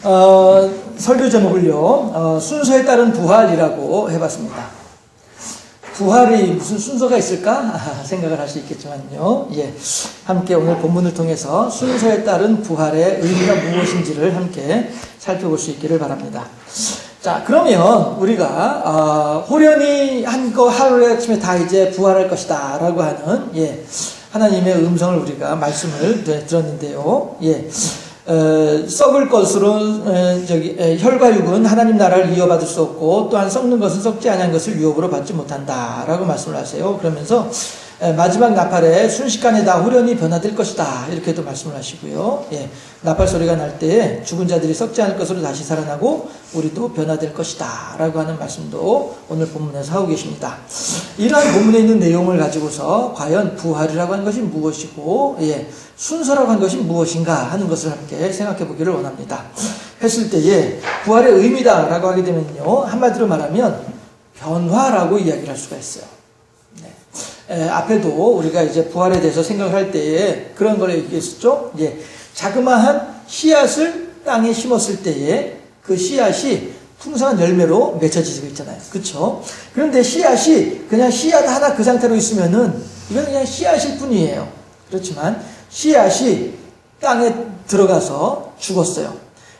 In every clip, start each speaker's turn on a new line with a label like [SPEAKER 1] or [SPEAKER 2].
[SPEAKER 1] 설교 제목을요, 순서에 따른 부활이라고 해봤습니다. 부활이 무슨 순서가 있을까 생각을 할 수 있겠지만요. 예, 함께 오늘 본문을 통해서 순서에 따른 부활의 의미가 무엇인지를 함께 살펴볼 수 있기를 바랍니다. 자, 그러면 우리가 호련히 한 거 하루에 아침에 다 이제 부활할 것이다 라고 하는 하나님의 음성을 우리가 말씀을 들었는데요. 썩을 것으로 혈과 육은 하나님 나라를 이어받을 수 없고 또한 썩는 것은 썩지 아니한 것을 유업으로 받지 못한다 라고 말씀을 하세요. 그러면서 마지막 나팔에 순식간에 다 호련히 변화될 것이다 이렇게도 말씀을 하시고요. 나팔 소리가 날 때에 죽은 자들이 썩지 않을 것으로 다시 살아나고 우리도 변화될 것이다 라고 하는 말씀도 오늘 본문에서 하고 계십니다. 이러한 본문에 있는 내용을 가지고서 과연 부활이라고 하는 것이 무엇이고 순서라고 하는 것이 무엇인가 하는 것을 함께 생각해 보기를 원합니다. 했을 때에 부활의 의미다 라고 하게 되면요, 한마디로 말하면 변화라고 이야기를 할 수가 있어요. 앞에도 우리가 이제 부활에 대해서 생각을 할 때에 그런 걸 얘기했었죠. 자그마한 씨앗을 땅에 심었을 때에 그 씨앗이 풍성한 열매로 맺혀지고 있잖아요. 그렇죠? 그런데 씨앗이 그냥 씨앗 하나 그 상태로 있으면은 이건 그냥 씨앗일 뿐이에요. 그렇지만 씨앗이 땅에 들어가서 죽었어요.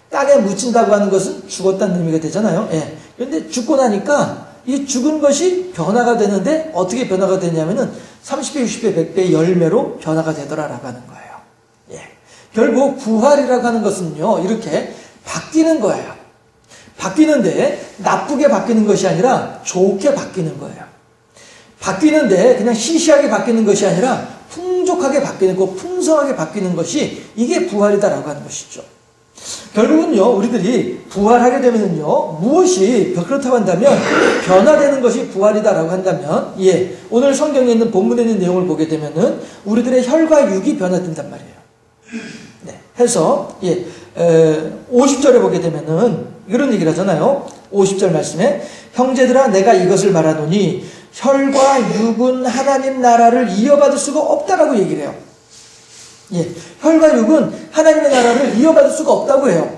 [SPEAKER 1] 땅에 묻힌다고 하는 것은 죽었다는 의미가 되잖아요. 그런데 죽고 나니까 이 죽은 것이 변화가 되는데 어떻게 변화가 되냐면은 30배, 60배, 100배의 열매로 변화가 되더라라고 하는 거예요. 결국 부활이라고 하는 것은요, 이렇게 바뀌는 거예요. 바뀌는데 나쁘게 바뀌는 것이 아니라 좋게 바뀌는 거예요. 바뀌는데 그냥 시시하게 바뀌는 것이 아니라 풍족하게 바뀌는 거, 풍성하게 바뀌는 것이 이게 부활이다라고 하는 것이죠. 결국은요, 우리들이 부활하게 되면은요, 무엇이 그렇다고 한다면 변화되는 것이 부활이다라고 한다면, 오늘 성경에 있는 본문에 있는 내용을 보게 되면은 우리들의 혈과 육이 변화된단 말이에요. 해서 50절에 보게 되면은 이런 얘기를 하잖아요. 50절 말씀에 형제들아 내가 이것을 말하노니 혈과 육은 하나님 나라를 이어받을 수가 없다라고 얘기를 해요. 혈과 육은 하나님의 나라를 이어받을 수가 없다고 해요.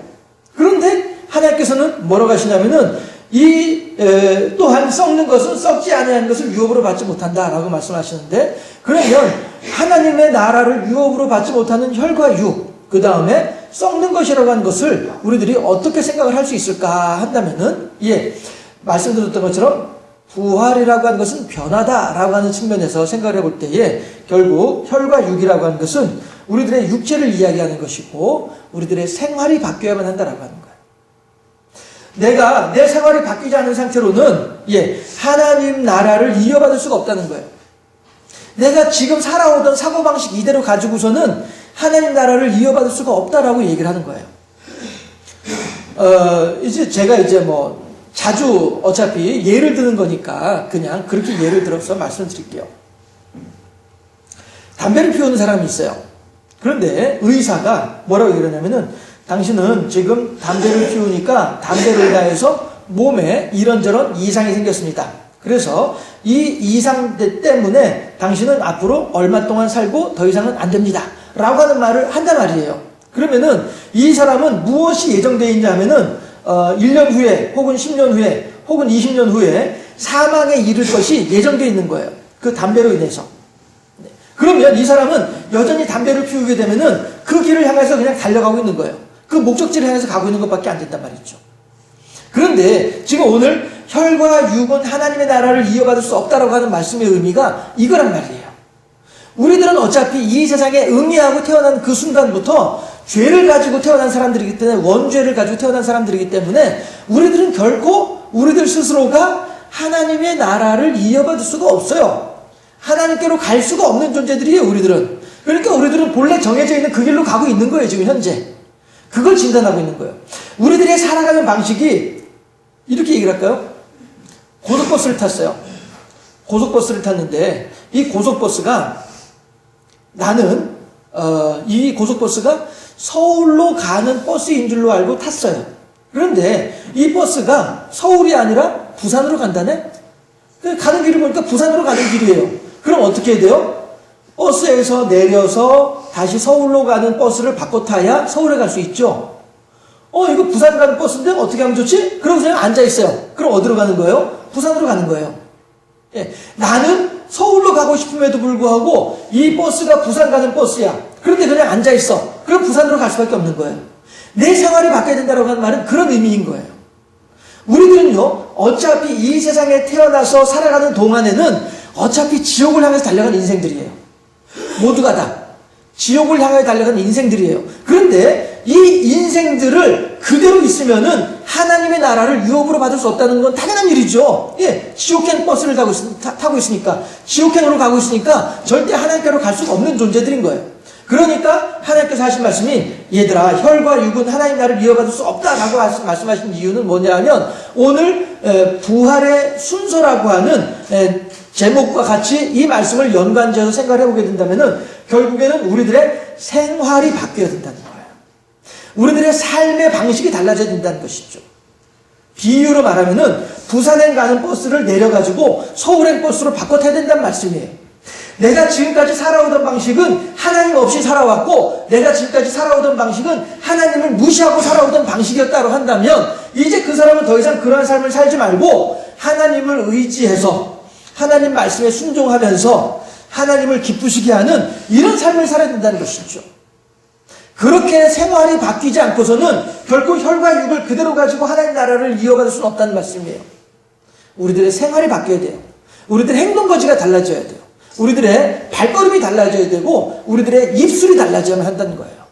[SPEAKER 1] 그런데 하나님께서는 뭐라고 하시냐면은 또한 썩는 것은 썩지 아니한 것을 유업으로 받지 못한다라고 말씀하시는데, 그러면 하나님의 나라를 유업으로 받지 못하는 혈과 육, 그 다음에 썩는 것이라고 하는 것을 우리들이 어떻게 생각을 할 수 있을까 한다면은 말씀드렸던 것처럼 부활이라고 하는 것은 변화다라고 하는 측면에서 생각을 해볼 때에 결국 혈과 육이라고 하는 것은 우리들의 육체를 이야기하는 것이고 우리들의 생활이 바뀌어야만 한다라고 하는 거예요. 내가 내 생활이 바뀌지 않은 상태로는 하나님 나라를 이어받을 수가 없다는 거예요. 내가 지금 살아오던 사고방식 이대로 가지고서는 하나님 나라를 이어받을 수가 없다라고 얘기를 하는 거예요. 이제 제가 자주 어차피 예를 드는 거니까 그냥 그렇게 예를 들어서 말씀드릴게요. 담배를 피우는 사람이 있어요. 그런데 의사가 뭐라고 얘기하냐면은 당신은 지금 담배를 피우니까 담배로 인해서 몸에 이런저런 이상이 생겼습니다. 그래서 이 이상 때문에 당신은 앞으로 얼마 동안 살고 더 이상은 안 됩니다. 라고 하는 말을 한단 말이에요. 그러면은 이 사람은 무엇이 예정되어 있냐면은 1년 후에 혹은 10년 후에 혹은 20년 후에 사망에 이를 것이 예정되어 있는 거예요. 그 담배로 인해서. 그러면 이 사람은 여전히 담배를 피우게 되면은 그 길을 향해서 그냥 달려가고 있는 거예요. 그 목적지를 향해서 가고 있는 것밖에 안 된단 말이죠. 그런데 지금 오늘 혈과 육은 하나님의 나라를 이어받을 수 없다라고 하는 말씀의 의미가 이거란 말이에요. 우리들은 어차피 이 세상에 응애하고 태어난 그 순간부터 죄를 가지고 태어난 사람들이기 때문에, 원죄를 가지고 태어난 사람들이기 때문에 우리들은 결코 우리들 스스로가 하나님의 나라를 이어받을 수가 없어요. 하나님께로 갈 수가 없는 존재들이에요, 우리들은. 그러니까 우리들은 본래 정해져 있는 그 길로 가고 있는 거예요, 지금 현재. 그걸 진단하고 있는 거예요. 우리들의 살아가는 방식이 이렇게 얘기를 할까요? 고속버스를 탔어요. 고속버스를 탔는데 이 고속버스가 나는 이 고속버스가 서울로 가는 버스인 줄로 알고 탔어요. 그런데 이 버스가 서울이 아니라 부산으로 간다네? 가는 길을 보니까 부산으로 가는 길이에요. 그럼 어떻게 해야 돼요? 버스에서 내려서 다시 서울로 가는 버스를 바꿔 타야 서울에 갈 수 있죠. 이거 부산 가는 버스인데 어떻게 하면 좋지? 그러고 그냥 앉아있어요. 그럼 어디로 가는 거예요? 부산으로 가는 거예요. 예, 나는 서울로 가고 싶음에도 불구하고 이 버스가 부산 가는 버스야. 그런데 그냥 앉아있어. 그럼 부산으로 갈 수밖에 없는 거예요. 내 생활이 바뀌어야 된다고 하는 말은 그런 의미인 거예요. 우리들은요, 어차피 이 세상에 태어나서 살아가는 동안에는 어차피 지옥을 향해서 달려간 인생들이에요. 모두가 다. 지옥을 향해 달려간 인생들이에요. 그런데 이 인생들을 그대로 있으면은 하나님의 나라를 유업으로 받을 수 없다는 건 당연한 일이죠. 예, 지옥행 버스를 타고 있으니까, 지옥행으로 가고 있으니까 절대 하나님께로 갈 수가 없는 존재들인 거예요. 그러니까 하나님께서 하신 말씀이, 얘들아, 혈과 육은 하나님 나라를 이어받을 수 없다라고 말씀하신 이유는 뭐냐 하면, 오늘 부활의 순서라고 하는 제목과 같이 이 말씀을 연관지어서 생각을 해보게 된다면은 결국에는 우리들의 생활이 바뀌어야 된다는 거예요. 우리들의 삶의 방식이 달라져야 된다는 것이죠. 비유로 말하면은 부산행 가는 버스를 내려가지고 서울행 버스로 바꿔 타야 된다는 말씀이에요. 내가 지금까지 살아오던 방식은 하나님 없이 살아왔고, 내가 지금까지 살아오던 방식은 하나님을 무시하고 살아오던 방식이었다고 한다면, 이제 그 사람은 더 이상 그러한 삶을 살지 말고 하나님을 의지해서 하나님 말씀에 순종하면서 하나님을 기쁘시게 하는 이런 삶을 살아야 된다는 것이죠. 그렇게 생활이 바뀌지 않고서는 결코 혈과 육을 그대로 가지고 하나님 나라를 이어받을 수는 없다는 말씀이에요. 우리들의 생활이 바뀌어야 돼요. 우리들의 행동거지가 달라져야 돼요. 우리들의 발걸음이 달라져야 되고 우리들의 입술이 달라져야만 한다는 거예요.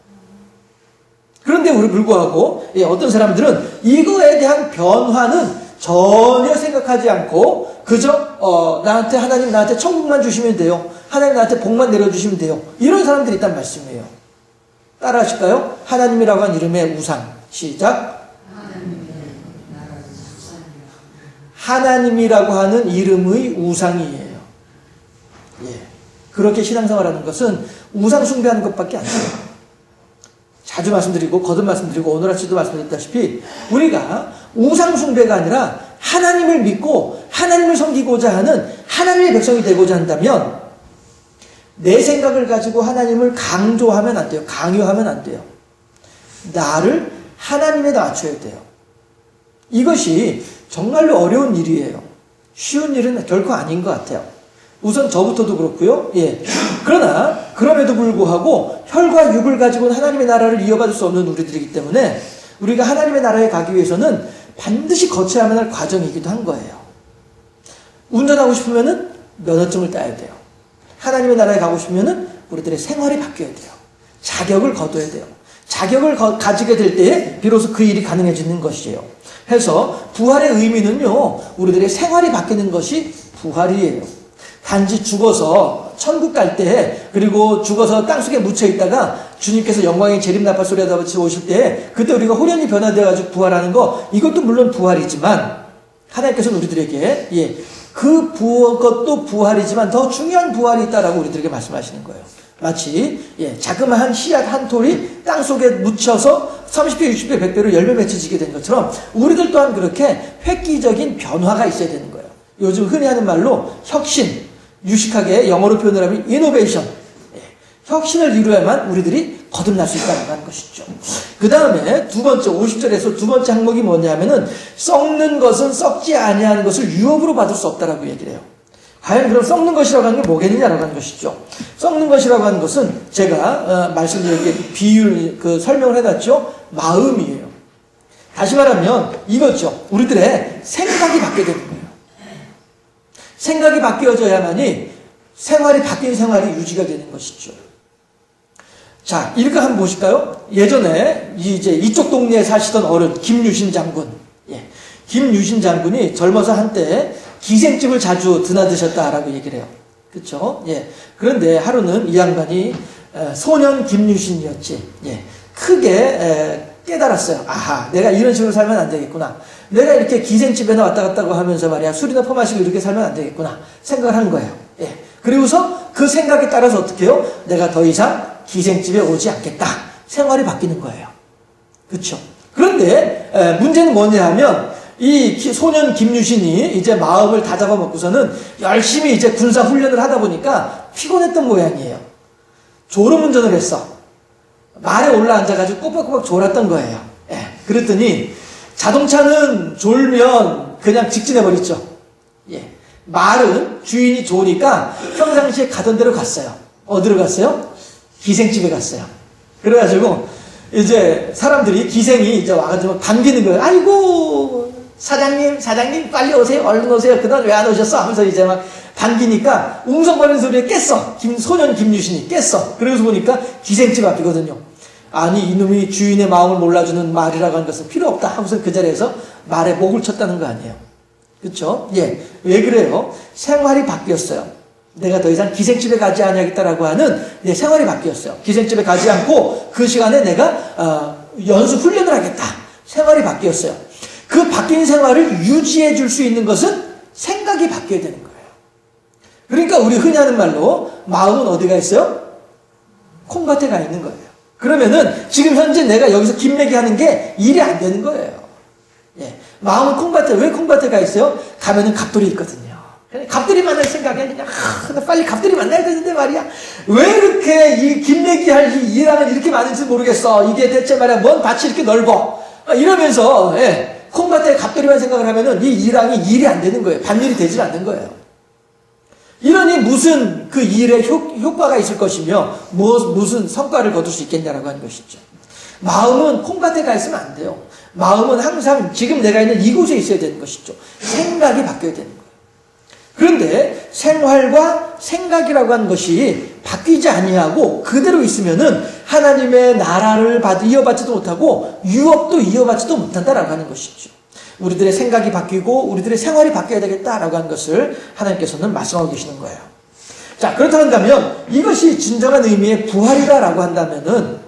[SPEAKER 1] 그런데 우리 불구하고 어떤 사람들은 이거에 대한 변화는 전혀 생각하지 않고 그저 하나님 나한테 천국만 주시면 돼요. 하나님 나한테 복만 내려주시면 돼요. 이런 사람들이 있단 말씀이에요. 따라 하실까요? 하나님이라고 한 이름의 우상. 시작. 하나님이라고 하는 이름의 우상이에요. 예. 그렇게 신앙생활하는 것은 우상 숭배하는 것밖에 안 돼요. 자주 말씀드리고 거듭 말씀드리고 오늘 아침도 말씀드렸다시피 우리가 우상 숭배가 아니라 하나님을 믿고 하나님을 섬기고자 하는 하나님의 백성이 되고자 한다면 내 생각을 가지고 하나님을 강조하면 안 돼요. 강요하면 안 돼요. 나를 하나님에 맞춰야 돼요. 이것이 정말로 어려운 일이에요. 쉬운 일은 결코 아닌 것 같아요. 우선 저부터도 그렇고요. 예. 그러나 그럼에도 불구하고 혈과 육을 가지고는 하나님의 나라를 이어받을 수 없는 우리들이기 때문에 우리가 하나님의 나라에 가기 위해서는 반드시 거쳐야만 할 과정이기도 한 거예요. 운전하고 싶으면은 면허증을 따야 돼요. 하나님의 나라에 가고 싶으면은 우리들의 생활이 바뀌어야 돼요. 자격을 거둬야 돼요. 자격을 가지게 될 때에 비로소 그 일이 가능해지는 것이에요. 해서 부활의 의미는요, 우리들의 생활이 바뀌는 것이 부활이에요. 단지 죽어서 천국 갈 때, 그리고 죽어서 땅속에 묻혀 있다가 주님께서 영광의 재림나팔 소리 하다 오실 때 그때 우리가 호련히 변화되어가지고 부활하는 거, 이것도 물론 부활이지만 하나님께서는 우리들에게 그것도 부활이지만 더 중요한 부활이 있다라고 우리들에게 말씀하시는 거예요. 마치 자그마한 씨앗 한 톨이 땅속에 묻혀서 30배, 60배, 100배로 열매 맺혀지게 된 것처럼 우리들 또한 그렇게 획기적인 변화가 있어야 되는 거예요. 요즘 흔히 하는 말로 혁신, 유식하게 영어로 표현을 하면 이노베이션, 혁신을 이루어야만 우리들이 거듭날 수 있다는 것이죠. 그 다음에 두 번째 50절에서 두 번째 항목이 뭐냐면은 썩는 것은 썩지 아니하는 것을 유업으로 받을 수 없다라고 얘기를 해요. 과연 그럼 썩는 것이라고 하는 게 뭐겠느냐라고 하는 것이죠. 썩는 것이라고 하는 것은 제가 말씀드린 설명을 해놨죠. 마음이에요. 다시 말하면 이거죠. 우리들의 생각이 바뀌게 되는 거예요. 생각이 바뀌어져야만이 생활이 바뀐 생활이 유지가 되는 것이죠. 자, 이렇게 한번 보실까요? 예전에 이쪽 동네에 사시던 어른 김유신 장군. 김유신 장군이 젊어서 한때 기생집을 자주 드나드셨다라고 얘기를 해요. 그렇죠? 그런데 하루는 이 양반이 소년 김유신이었지. 크게 깨달았어요. 아하, 내가 이런 식으로 살면 안 되겠구나. 내가 이렇게 기생집에나 왔다 갔다 하면서 말이야, 술이나 퍼마시고 이렇게 살면 안 되겠구나 생각을 한 거예요. 그리고서 그 생각에 따라서 어떻게 해요? 내가 더 이상 기생집에 오지 않겠다. 생활이 바뀌는 거예요. 그렇죠? 그런데 문제는 뭐냐 하면 이 소년 김유신이 이제 마음을 다 잡아먹고서는 열심히 이제 군사 훈련을 하다 보니까 피곤했던 모양이에요. 졸음운전을 했어. 말에 올라앉아가지고 꼬박꼬박 졸았던 거예요. 그랬더니 자동차는 졸면 그냥 직진해버렸죠. 예. 말은 주인이 좋으니까 평상시에 가던 대로 갔어요. 어디로 갔어요? 기생집에 갔어요. 그래가지고 이제 사람들이 기생이 이제 와가지고 반기는 거예요. 아이고 사장님 빨리 오세요. 얼른 오세요. 그동안 왜 안 오셨어? 하면서 이제 막 반기니까 웅성거리는 소리에 깼어. 소년 김유신이 깼어. 그래서 보니까 기생집 앞이거든요. 아니 이놈이 주인의 마음을 몰라주는 말이라고 하는 것은 필요 없다 하고서 그 자리에서 말에 목을 쳤다는 거 아니에요. 그렇죠? 예. 왜 그래요? 생활이 바뀌었어요. 내가 더 이상 기생집에 가지 않아야겠다라고 하는 내 생활이 바뀌었어요. 기생집에 가지 않고 그 시간에 내가 연수 훈련을 하겠다. 생활이 바뀌었어요. 그 바뀐 생활을 유지해 줄 수 있는 것은 생각이 바뀌어야 되는 거예요. 그러니까 우리 흔히 하는 말로 마음은 어디가 있어요? 콩밭에 가 있는 거예요. 그러면은 지금 현재 내가 여기서 김매기 하는 게 일이 안 되는 거예요. 예. 마음은 콩밭에, 왜 콩밭에 가 있어요? 가면은 갑돌이 있거든요. 갑돌이 만날 생각에 그냥, 나 빨리 갑돌이 만나야 되는데 말이야. 왜 이렇게 이 김매기 할 이 일하는 이렇게 많은지 모르겠어. 이게 대체 말이야, 뭔 밭이 이렇게 넓어. 이러면서, 예. 콩밭에 갑돌이만 생각을 하면은 이 일왕이 일이 안 되는 거예요. 밭일이 되질 않는 거예요. 이러니 무슨 그 일에 효과가 있을 것이며 무슨 성과를 거둘 수 있겠냐라고 하는 것이죠. 마음은 콩밭에 가 있으면 안 돼요. 마음은 항상 지금 내가 있는 이곳에 있어야 되는 것이죠. 생각이 바뀌어야 되는 거예요. 그런데 생활과 생각이라고 하는 것이 바뀌지 아니하고 그대로 있으면은 하나님의 나라를 이어받지도 못하고 유업도 이어받지도 못한다라고 하는 것이죠. 우리들의 생각이 바뀌고 우리들의 생활이 바뀌어야 되겠다라고 하는 것을 하나님께서는 말씀하고 계시는 거예요. 자, 그렇다면 이것이 진정한 의미의 부활이다라고 한다면은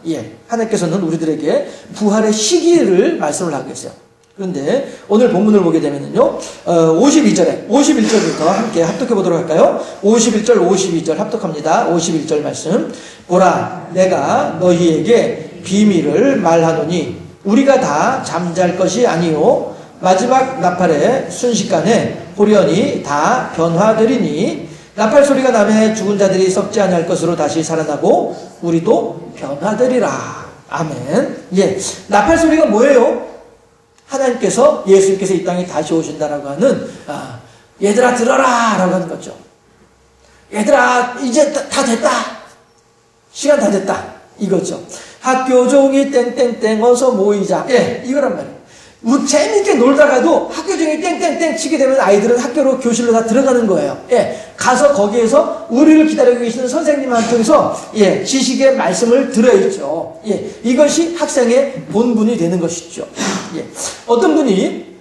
[SPEAKER 1] 하나님께서는 우리들에게 부활의 시기를 말씀을 하고 계세요. 그런데 오늘 본문을 보게 되면은요, 51절부터 함께 합독해 보도록 할까요? 51절, 52절 합독합니다. 51절 말씀. 보라, 내가 너희에게 비밀을 말하노니 우리가 다 잠잘 것이 아니요 마지막 나팔의 순식간에 호련히 다 변화되리니 나팔 소리가 나매 죽은 자들이 썩지 않을 것으로 다시 살아나고 우리도 변화되리라. 아멘. 예, 나팔 소리가 뭐예요? 하나님께서 예수님께서 이 땅에 다시 오신다라고 하는 얘들아 들어라 라고 하는 거죠. 얘들아 이제 다 됐다. 시간 다 됐다. 이거죠. 학교 종이 땡땡땡 어서 모이자. 예, 이거란 말이에요. 재미있게 놀다가도 학교 종이 땡땡땡 치게 되면 아이들은 학교로 교실로 다 들어가는 거예요. 예, 가서 거기에서 우리를 기다리고 계시는 선생님한테서 지식의 말씀을 들어야죠. 예, 이것이 학생의 본분이 되는 것이죠. 예, 어떤 분이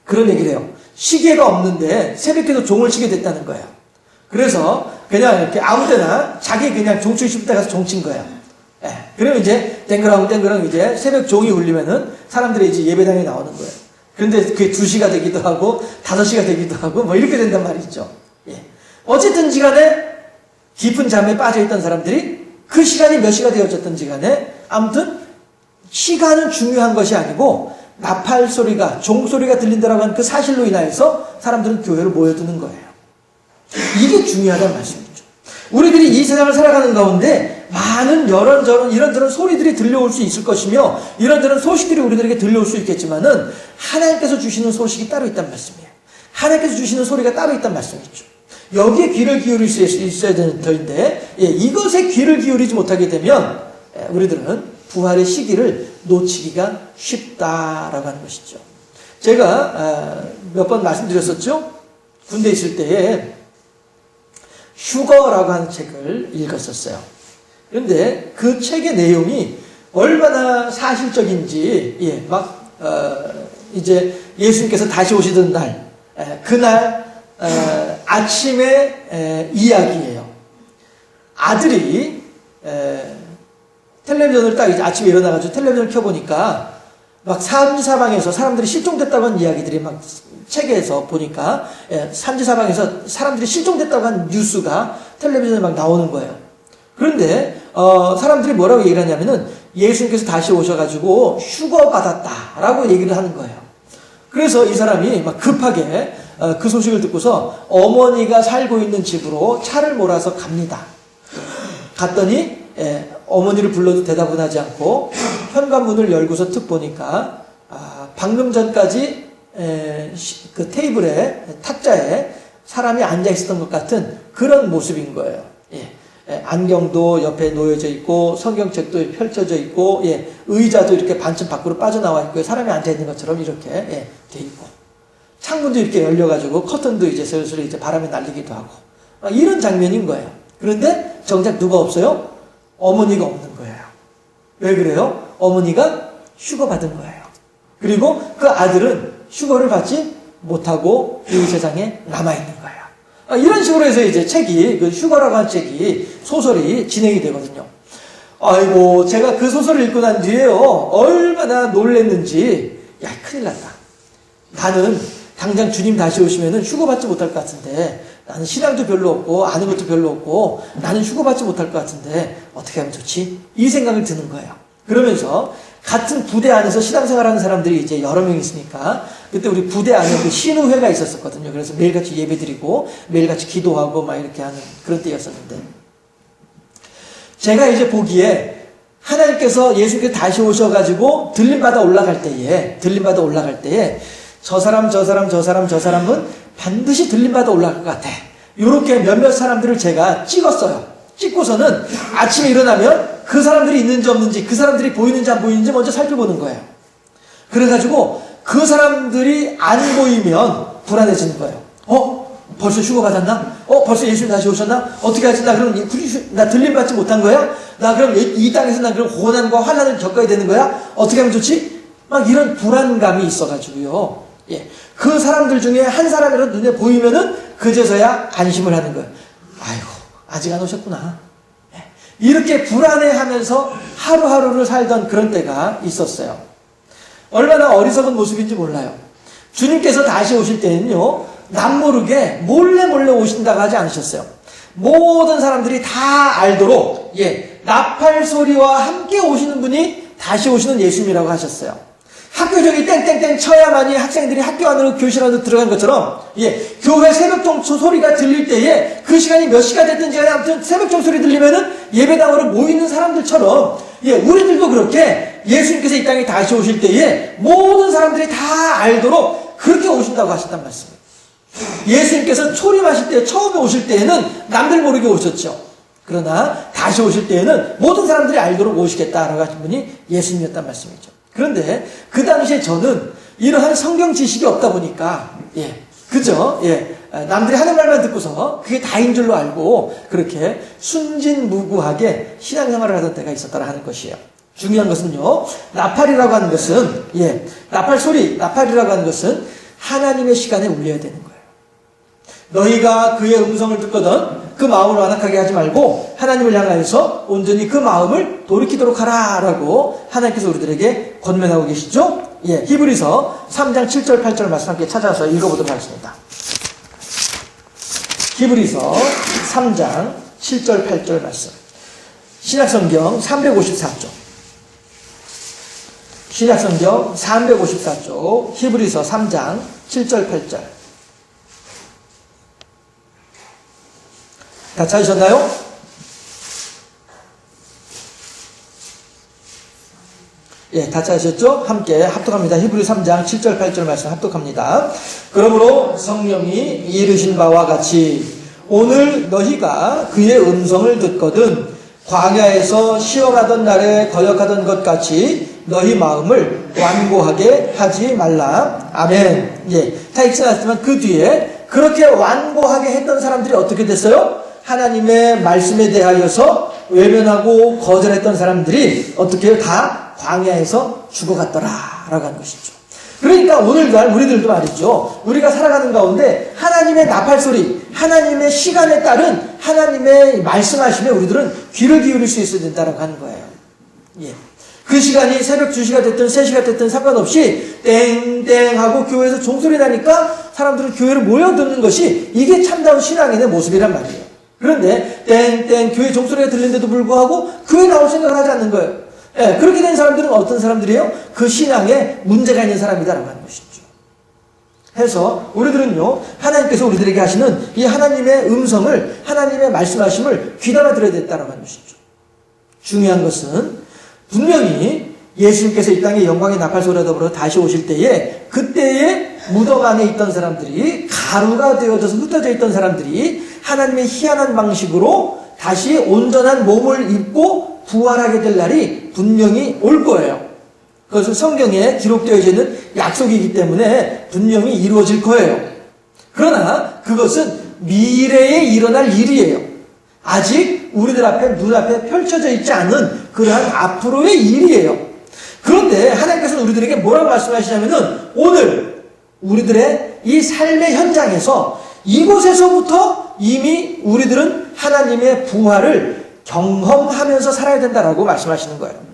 [SPEAKER 1] 그런 얘기를 해요. 시계가 없는데 새벽에도 종을 치게 됐다는 거예요. 그래서 그냥 이렇게 아무 때나 자기 그냥 종치고 싶을 때 가서 종친 거예요. 예, 그러면 이제 땡그랑 이제 새벽 종이 울리면은 사람들이 이제 예배당에 나오는 거예요. 그런데 그게 2시가 되기도 하고 5시가 되기도 하고 뭐 이렇게 된단 말이죠. 예. 어쨌든지 간에 깊은 잠에 빠져있던 사람들이 그 시간이 몇 시가 되어졌든지 간에 아무튼 시간은 중요한 것이 아니고 나팔 소리가 종소리가 들린다라고 하는 그 사실로 인하여서 사람들은 교회로 모여드는 거예요. 이게 중요하다는 말씀이죠. 우리들이 이 세상을 살아가는 가운데 많은 이런저런 소리들이 들려올 수 있을 것이며 이런저런 소식들이 우리들에게 들려올 수 있겠지만은 하나님께서 주시는 소식이 따로 있단 말씀이에요. 하나님께서 주시는 소리가 따로 있단 말씀이죠. 여기에 귀를 기울일 수 있어야 되는 터인데 이것에 귀를 기울이지 못하게 되면 우리들은 부활의 시기를 놓치기가 쉽다라고 하는 것이죠. 제가 몇 번 말씀드렸었죠. 군대에 있을 때에 휴거라고 하는 책을 읽었었어요. 그런데 그 책의 내용이 얼마나 사실적인지, 이제 예수님께서 다시 오시던 날, 그날, 아침의 이야기예요. 아들이, 텔레비전을 딱 이제 아침에 일어나가지고 텔레비전을 켜보니까 막 산지사방에서 사람들이 실종됐다고 하는 이야기들이 막 책에서 보니까 산지사방에서 사람들이 실종됐다고 하는 뉴스가 텔레비전에 막 나오는 거예요. 그런데 사람들이 뭐라고 얘기를 하냐면은 예수님께서 다시 오셔가지고 휴거 받았다라고 얘기를 하는 거예요. 그래서 이 사람이 막 급하게 그 소식을 듣고서 어머니가 살고 있는 집으로 차를 몰아서 갑니다. 갔더니 어머니를 불러도 대답은 하지 않고 현관문을 열고서 툭 보니까 방금 전까지 그 테이블에 탁자에 사람이 앉아 있었던 것 같은 그런 모습인 거예요. 안경도 옆에 놓여져 있고 성경책도 펼쳐져 있고 의자도 이렇게 반쯤 밖으로 빠져나와 있고 사람이 앉아 있는 것처럼 이렇게 돼 있고 창문도 이렇게 열려가지고 커튼도 이제 슬슬 이제 바람에 날리기도 하고 이런 장면인 거예요. 그런데 정작 누가 없어요? 어머니가 없는 거예요. 왜 그래요? 어머니가 휴가 받은 거예요. 그리고 그 아들은 휴거를 받지 못하고 이 세상에 남아있는 거예요. 이런 식으로 해서 이제 책이, 그 휴거라고 하는 책이, 소설이 진행이 되거든요. 아이고, 제가 그 소설을 읽고 난 뒤에요, 얼마나 놀랬는지, 야, 큰일 났다. 나는 당장 주님 다시 오시면은 휴거 받지 못할 것 같은데, 나는 신앙도 별로 없고, 아는 것도 별로 없고, 나는 휴거 받지 못할 것 같은데, 어떻게 하면 좋지? 이 생각을 드는 거예요. 그러면서, 같은 부대 안에서 신앙생활하는 사람들이 이제 여러 명 있으니까 그때 우리 부대 안에 그 신우회가 있었거든요. 그래서 매일같이 예배드리고 매일같이 기도하고 막 이렇게 하는 그런 때였었는데 제가 이제 보기에 하나님께서 예수님께서 다시 오셔가지고 들림받아 올라갈 때에 저 사람은 반드시 들림받아 올라갈 것 같아. 이렇게 몇몇 사람들을 제가 찍었어요. 찍고서는 아침에 일어나면 그 사람들이 있는지 없는지, 그 사람들이 보이는지 안 보이는지 먼저 살펴보는 거예요. 그래가지고 그 사람들이 안 보이면 불안해지는 거예요. 벌써 휴가 받았나? 벌써 예수님 다시 오셨나? 어떻게 하지? 나 그럼 나 들림받지 못한 거야? 나 그럼 이 땅에서 나 그럼 고난과 환난을 겪어야 되는 거야? 어떻게 하면 좋지? 막 이런 불안감이 있어가지고요. 그 사람들 중에 한 사람이라도 눈에 보이면은 그제서야 안심을 하는 거예요. 아이고, 아직 안 오셨구나. 이렇게 불안해하면서 하루하루를 살던 그런 때가 있었어요. 얼마나 어리석은 모습인지 몰라요. 주님께서 다시 오실 때는요, 남모르게 몰래 오신다고 하지 않으셨어요. 모든 사람들이 다 알도록 나팔 소리와 함께 오시는 분이 다시 오시는 예수님이라고 하셨어요. 학교종이 땡땡땡 쳐야만이 학생들이 학교 안으로 교실 안으로 들어간 것처럼 교회 새벽종소 소리가 들릴 때에 그 시간이 몇 시가 됐든지 간에 아무튼 새벽종 소리 들리면은 예배당으로 모이는 사람들처럼 우리들도 그렇게 예수님께서 이 땅에 다시 오실 때에 모든 사람들이 다 알도록 그렇게 오신다고 하셨단 말씀이에요. 예수님께서 초림하실 때 처음에 오실 때에는 남들 모르게 오셨죠. 그러나 다시 오실 때에는 모든 사람들이 알도록 오시겠다라고 하신 분이 예수님이었단 말씀이죠. 그런데 그 당시에 저는 이러한 성경 지식이 없다 보니까 그죠? 남들이 하는 말만 듣고서 그게 다인 줄로 알고 그렇게 순진무구하게 신앙생활을 하던 때가 있었다라 하는 것이에요. 중요한 것은요, 나팔이라고 하는 것은 나팔이라고 하는 것은 하나님의 시간에 울려야 되는 거예요. 너희가 그의 음성을 듣거든 그 마음을 완악하게 하지 말고 하나님을 향하여서 온전히 그 마음을 돌이키도록 하라라고 하나님께서 우리들에게 권면하고 계시죠? 히브리서 3장 7절 8절 말씀 함께 찾아서 읽어보도록 하겠습니다. 히브리서 3장 7절 8절 말씀. 신약성경 354쪽. 신약성경 354쪽 히브리서 3장 7절 8절. 다 찾으셨나요? 다 찾으셨죠? 함께 합독합니다. 히브리 3장 7절 8절 말씀 합독합니다. 그러므로 성령이 이르신 바와 같이 오늘 너희가 그의 음성을 듣거든 광야에서 쉬어가던 날에 거역하던 것 같이 너희 마음을 완고하게 하지 말라. 아멘. 다 읽어놨지만 그 뒤에 그렇게 완고하게 했던 사람들이 어떻게 됐어요? 하나님의 말씀에 대하여서 외면하고 거절했던 사람들이 어떻게 다 광야에서 죽어갔더라라고 하는 것이죠. 그러니까 오늘날 우리들도 말이죠. 우리가 살아가는 가운데 하나님의 나팔소리, 하나님의 시간에 따른 하나님의 말씀하심에 우리들은 귀를 기울일 수 있어야 된다고 하는 거예요. 그 시간이 새벽 2시가 됐든 3시가 됐든 상관없이 땡땡 하고 교회에서 종소리 나니까 사람들은 교회를 모여듣는 것이 이게 참다운 신앙인의 모습이란 말이에요. 그런데 땡땡 교회 종소리가 들리는데도 불구하고 교회 나올 생각을 하지 않는 거예요. 그렇게 된 사람들은 어떤 사람들이에요? 그 신앙에 문제가 있는 사람이다라고 하는 것이죠. 해서 우리들은요, 하나님께서 우리들에게 하시는 이 하나님의 음성을, 하나님의 말씀하심을 귀담아 들어야 됐다라고 하는 것이죠. 중요한 것은 분명히 예수님께서 이 땅에 영광의 나팔소리와 더불어 다시 오실 때에 그때에 무덤 안에 있던 사람들이 가루가 되어져서 흩어져 있던 사람들이 하나님의 희한한 방식으로 다시 온전한 몸을 입고 부활하게 될 날이 분명히 올 거예요. 그것은 성경에 기록되어 있는 약속이기 때문에 분명히 이루어질 거예요. 그러나 그것은 미래에 일어날 일이에요. 아직 우리들 앞에 눈앞에 펼쳐져 있지 않은 그러한 앞으로의 일이에요. 그런데 하나님께서는 우리들에게 뭐라고 말씀하시냐면은 오늘 우리들의 이 삶의 현장에서 이곳에서부터 이미 우리들은 하나님의 부활을 경험하면서 살아야 된다라고 말씀하시는 거예요.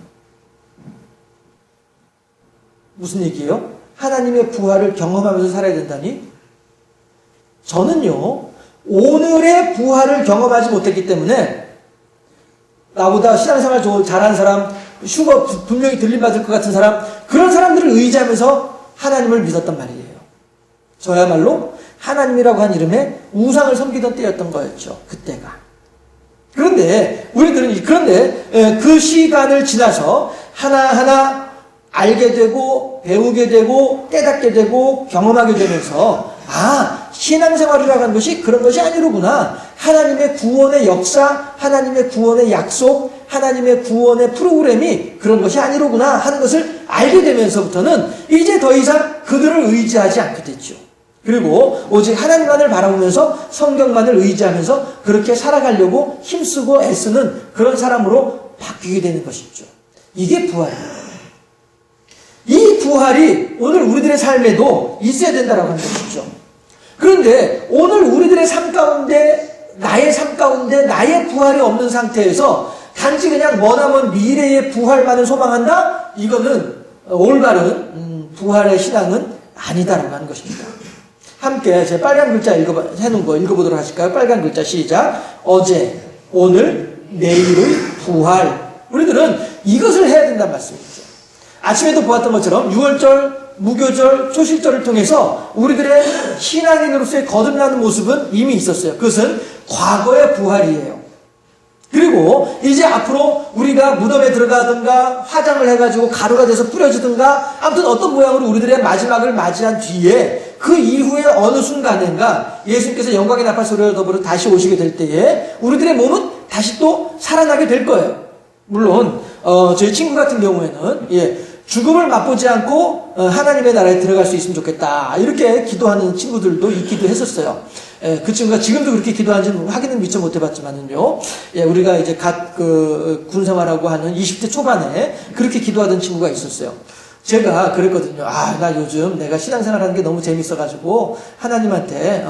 [SPEAKER 1] 무슨 얘기예요? 하나님의 부활을 경험하면서 살아야 된다니? 저는요, 오늘의 부활을 경험하지 못했기 때문에 나보다 신앙생활 잘하는 사람, 휴거 분명히 들림받을 것 같은 사람, 그런 사람들을 의지하면서 하나님을 믿었단 말이에요. 저야말로 하나님이라고 한 이름에 우상을 섬기던 때였던 거였죠. 그때가. 그런데 우리들은 그 시간을 지나서 하나하나 알게 되고 배우게 되고 깨닫게 되고 경험하게 되면서 신앙생활이라고 하는 것이 그런 것이 아니로구나. 하나님의 구원의 역사, 하나님의 구원의 약속, 하나님의 구원의 프로그램이 그런 것이 아니로구나 하는 것을 알게 되면서부터는 이제 더 이상 그들을 의지하지 않게 됐죠. 그리고 오직 하나님만을 바라보면서 성경만을 의지하면서 그렇게 살아가려고 힘쓰고 애쓰는 그런 사람으로 바뀌게 되는 것이죠. 이게 부활이에요. 이 부활이 오늘 우리들의 삶에도 있어야 된다고 하는 것이죠. 그런데 오늘 우리들의 삶 가운데, 나의 삶 가운데 나의 부활이 없는 상태에서 단지 그냥 머나먼 미래의 부활만을 소망한다? 이거는 올바른 부활의 신앙은 아니다라고 하는 것입니다. 함께 제 빨간 글자 해놓은 거 읽어보도록 하실까요? 빨간 글자 시작. 어제, 오늘, 내일의 부활. 우리들은 이것을 해야 된다는 말씀이죠. 아침에도 보았던 것처럼 6월절, 무교절, 초실절을 통해서 우리들의 신앙인으로서의 거듭나는 모습은 이미 있었어요. 그것은 과거의 부활이에요. 그리고 이제 앞으로 우리가 무덤에 들어가든가 화장을 해가지고 가루가 돼서 뿌려지든가 아무튼 어떤 모양으로 우리들의 마지막을 맞이한 뒤에 그 이후에 어느 순간인가 예수님께서 영광의 나팔소리와 더불어 다시 오시게 될 때에 우리들의 몸은 다시 또 살아나게 될 거예요. 물론 저희 친구 같은 경우에는 죽음을 맛보지 않고 하나님의 나라에 들어갈 수 있으면 좋겠다 이렇게 기도하는 친구들도 있기도 했었어요. 그 친구가 지금도 그렇게 기도하는지는 확인은 미처 못 해봤지만은요. 우리가 이제 군생활하고 하는 20대 초반에 그렇게 기도하던 친구가 있었어요. 제가 그랬거든요. 나 요즘 내가 신앙생활 하는 게 너무 재밌어가지고 하나님한테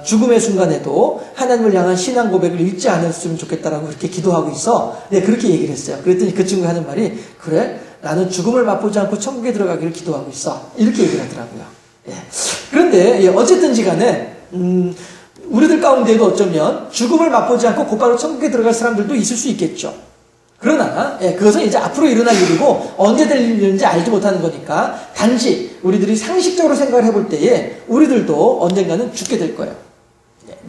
[SPEAKER 1] 죽음의 순간에도 하나님을 향한 신앙 고백을 잊지 않았으면 좋겠다라고 그렇게 기도하고 있어. 네, 그렇게 얘기를 했어요. 그랬더니 그 친구가 하는 말이 그래? 나는 죽음을 맛보지 않고 천국에 들어가기를 기도하고 있어. 이렇게 얘기를 하더라고요. 그런데 어쨌든지 간에 우리들 가운데도 어쩌면 죽음을 맛보지 않고 곧바로 천국에 들어갈 사람들도 있을 수 있겠죠. 그러나 그것은 이제 앞으로 일어날 일이고 언제 될 일인지 알지 못하는 거니까 단지 우리들이 상식적으로 생각을 해볼 때에 우리들도 언젠가는 죽게 될 거예요.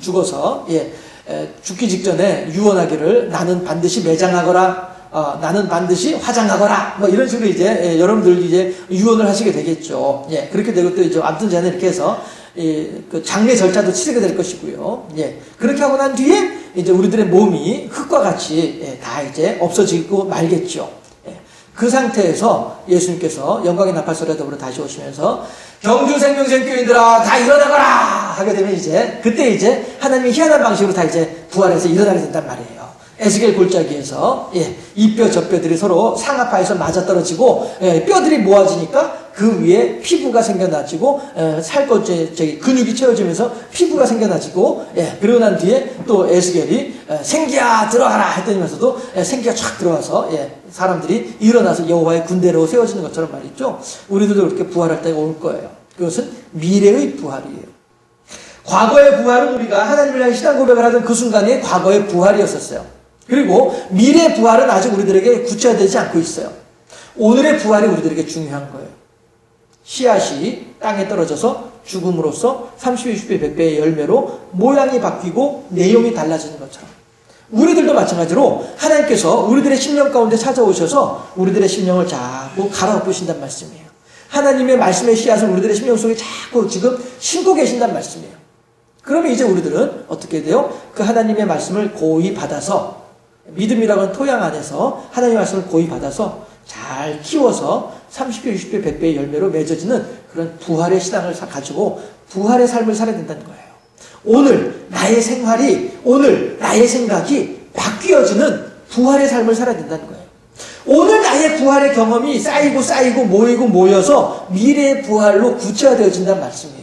[SPEAKER 1] 죽어서 죽기 직전에 유언하기를 나는 반드시 매장하거라, 나는 반드시 화장하거라, 뭐 이런 식으로 이제 여러분들 이제 유언을 하시게 되겠죠. 그렇게 되고 또 이제 아무튼 저는 이렇게 해서 그 장례 절차도 치르게 될 것이고요. 그렇게 하고 난 뒤에 이제 우리들의 몸이 흙과 같이 다 이제 없어지고 말겠죠. 그 상태에서 예수님께서 영광의 나팔소리와 더불어 다시 오시면서 경주생명센교인들아 다 일어나거라 하게 되면 이제 그때 이제 하나님이 희한한 방식으로 다 이제 부활해서 일어나게 된단 말이에요. 에스겔 골짜기에서 이 뼈 저 뼈들이 서로 상하파에서 맞아떨어지고 뼈들이 모아지니까 그 위에 피부가 생겨나지고 근육이 채워지면서 피부가 생겨나지고 그러고 난 뒤에 또 에스겔이 생기야 들어와라 했더니면서도 생기가 쫙 들어와서 사람들이 일어나서 여호와의 군대로 세워지는 것처럼 말이죠. 우리들도 그렇게 부활할 때가 올 거예요. 그것은 미래의 부활이에요. 과거의 부활은 우리가 하나님을 향해 신앙 고백을 하던 그 순간이 과거의 부활이었었어요. 그리고 미래의 부활은 아직 우리들에게 구체화되지 않고 있어요. 오늘의 부활이 우리들에게 중요한 거예요. 씨앗이 땅에 떨어져서 죽음으로써 30배, 60배, 100배의 열매로 모양이 바뀌고 내용이 달라지는 것처럼 우리들도 마찬가지로 하나님께서 우리들의 심령 가운데 찾아오셔서 우리들의 심령을 자꾸 갈아엎으신단 말씀이에요. 하나님의 말씀의 씨앗을 우리들의 심령 속에 자꾸 지금 심고 계신단 말씀이에요. 그러면 이제 우리들은 어떻게 돼요? 그 하나님의 말씀을 고이 받아서 믿음이라고 하는 토양 안에서 하나님의 말씀을 고이 받아서 잘 키워서 30배, 60배, 100배의 열매로 맺어지는 그런 부활의 신앙을 가지고 부활의 삶을 살아야 된다는 거예요. 오늘 나의 생활이, 오늘 나의 생각이 바뀌어지는 부활의 삶을 살아야 된다는 거예요. 오늘 나의 부활의 경험이 쌓이고 모여서 미래의 부활로 구체화되어진다는 말씀이에요.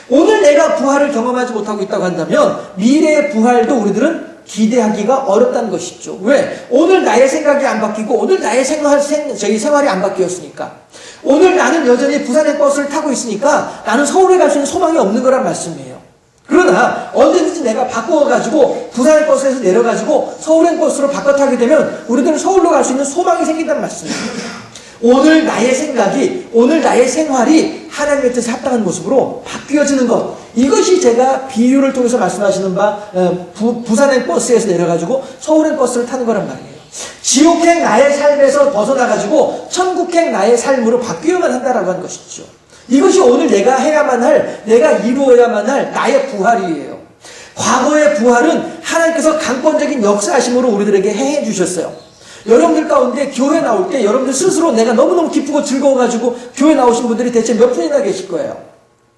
[SPEAKER 1] 오늘 내가 부활을 경험하지 못하고 있다고 한다면 미래의 부활도 우리들은 기대하기가 어렵다는 것이죠. 왜? 오늘 나의 생각이 안 바뀌고 오늘 나의 생활이 안 바뀌었으니까. 오늘 나는 여전히 부산의 버스를 타고 있으니까 나는 서울에 갈 수 있는 소망이 없는 거란 말씀이에요. 그러나 언제든지 내가 바꾸어가지고 부산의 버스에서 내려가지고 서울행 버스로 바꿔 타게 되면 우리들은 서울로 갈 수 있는 소망이 생긴단 말씀이에요. 오늘 나의 생각이, 오늘 나의 생활이 하나님의 뜻에 합당한 모습으로 바뀌어지는 것. 이것이 제가 비유를 통해서 말씀하시는 바 부산행 버스에서 내려가지고 서울행 버스를 타는 거란 말이에요. 지옥행 나의 삶에서 벗어나가지고 천국행 나의 삶으로 바뀌어야만 한다라고 하는 것이죠. 이것이 오늘 내가 해야만 할, 내가 이루어야만 할 나의 부활이에요. 과거의 부활은 하나님께서 강권적인 역사하심으로 우리들에게 행해 주셨어요. 여러분들 가운데 교회 나올 때 여러분들 스스로 내가 너무너무 기쁘고 즐거워가지고 교회 나오신 분들이 대체 몇 분이나 계실 거예요.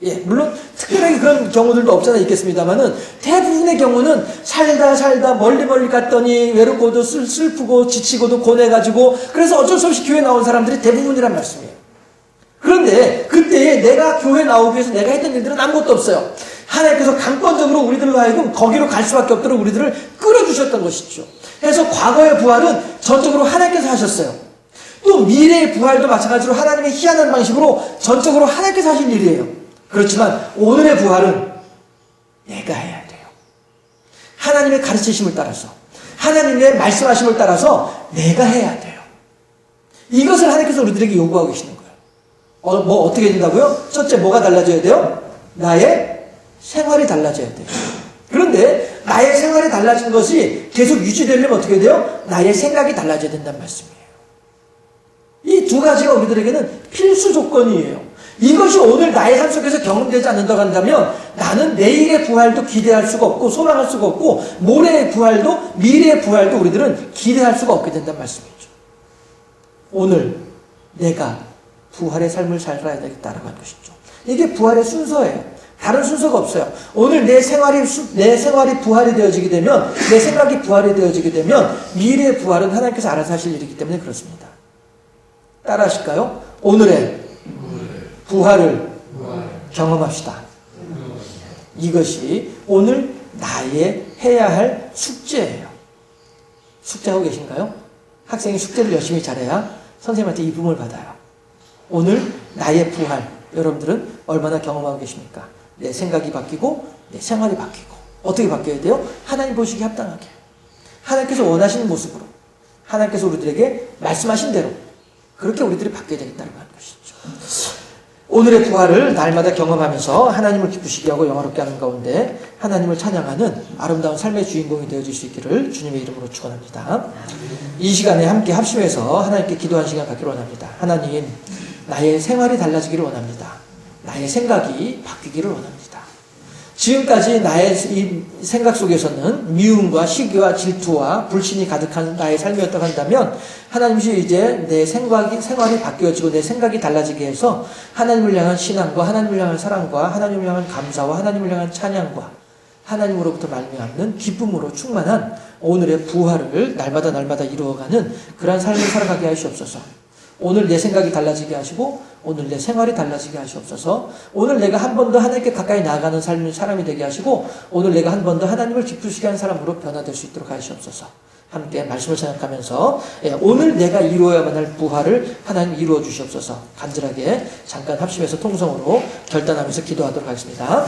[SPEAKER 1] 예, 물론 특별하게 그런 경우들도 없잖아 있겠습니다만은 대부분의 경우는 살다 멀리 갔더니 외롭고도 슬프고 지치고도 고뇌가지고 그래서 어쩔 수 없이 교회 나온 사람들이 대부분이란 말씀이에요. 그런데 그때에 내가 교회 나오기 위해서 내가 했던 일들은 아무것도 없어요. 하나님께서 강권적으로 우리들로 하여금 거기로 갈 수밖에 없도록 우리들을 끌어주셨던 것이죠. 그래서 과거의 부활은 전적으로 하나님께서 하셨어요. 또 미래의 부활도 마찬가지로 하나님의 희한한 방식으로 전적으로 하나님께서 하신 일이에요. 그렇지만 오늘의 부활은 내가 해야 돼요. 하나님의 가르치심을 따라서, 하나님의 말씀하심을 따라서 내가 해야 돼요. 이것을 하나님께서 우리들에게 요구하고 계시는 거예요. 어떻게 된다고요? 첫째, 뭐가 달라져야 돼요? 나의 생활이 달라져야 돼요. 그런데 나의 생활이 달라진 것이 계속 유지되려면 어떻게 돼요? 나의 생각이 달라져야 된다는 말씀이에요. 이 두 가지가 우리들에게는 필수 조건이에요. 이것이 오늘 나의 삶 속에서 경험되지 않는다고 한다면 나는 내일의 부활도 기대할 수가 없고 소망할 수가 없고 모레의 부활도 미래의 부활도 우리들은 기대할 수가 없게 된다는 말씀이죠. 오늘 내가 부활의 삶을 살아야 되겠다라고 하는 것이죠. 이게 부활의 순서예요. 다른 순서가 없어요. 오늘 내 생활이 부활이 되어지게 되면, 내 생각이 부활이 되어지게 되면 미래의 부활은 하나님께서 알아서 하실 일이기 때문에 그렇습니다. 따라 하실까요? 오늘의 부활을 경험합시다. 이것이 오늘 나의 해야 할 숙제예요. 숙제하고 계신가요? 학생이 숙제를 열심히 잘해야 선생님한테 이쁨을 받아요. 오늘 나의 부활, 여러분들은 얼마나 경험하고 계십니까? 내 생각이 바뀌고 내 생활이 바뀌고 어떻게 바뀌어야 돼요? 하나님 보시기에 합당하게 하나님께서 원하시는 모습으로 하나님께서 우리들에게 말씀하신 대로 그렇게 우리들이 바뀌어야 되겠다는 것이죠. 오늘의 부활을 날마다 경험하면서 하나님을 기쁘시게 하고 영화롭게 하는 가운데 하나님을 찬양하는 아름다운 삶의 주인공이 되어줄 수 있기를 주님의 이름으로 축원합니다. 이 시간에 함께 합심해서 하나님께 기도하는 시간 갖기를 원합니다. 하나님, 나의 생활이 달라지기를 원합니다. 나의 생각이 바뀌기를 원합니다. 지금까지 나의 이 생각 속에서는 미움과 시기와 질투와 불신이 가득한 나의 삶이었다고 한다면 하나님이 이제 내 생활이 바뀌어지고 내 생각이 달라지게 해서 하나님을 향한 신앙과 하나님을 향한 사랑과 하나님을 향한 감사와 하나님을 향한 찬양과 하나님으로부터 말미암는 기쁨으로 충만한 오늘의 부활을 날마다 이루어가는 그러한 삶을 살아가게 하시옵소서. 오늘 내 생각이 달라지게 하시고 오늘 내 생활이 달라지게 하시옵소서. 오늘 내가 한 번 더 하나님께 가까이 나아가는 사람이 되게 하시고 오늘 내가 한 번 더 하나님을 기쁘시게 하는 사람으로 변화될 수 있도록 하시옵소서. 함께 말씀을 생각하면서 오늘 내가 이루어야만 할 부활을 하나님 이루어 주시옵소서. 간절하게 잠깐 합심해서 통성으로 결단하면서 기도하도록 하겠습니다.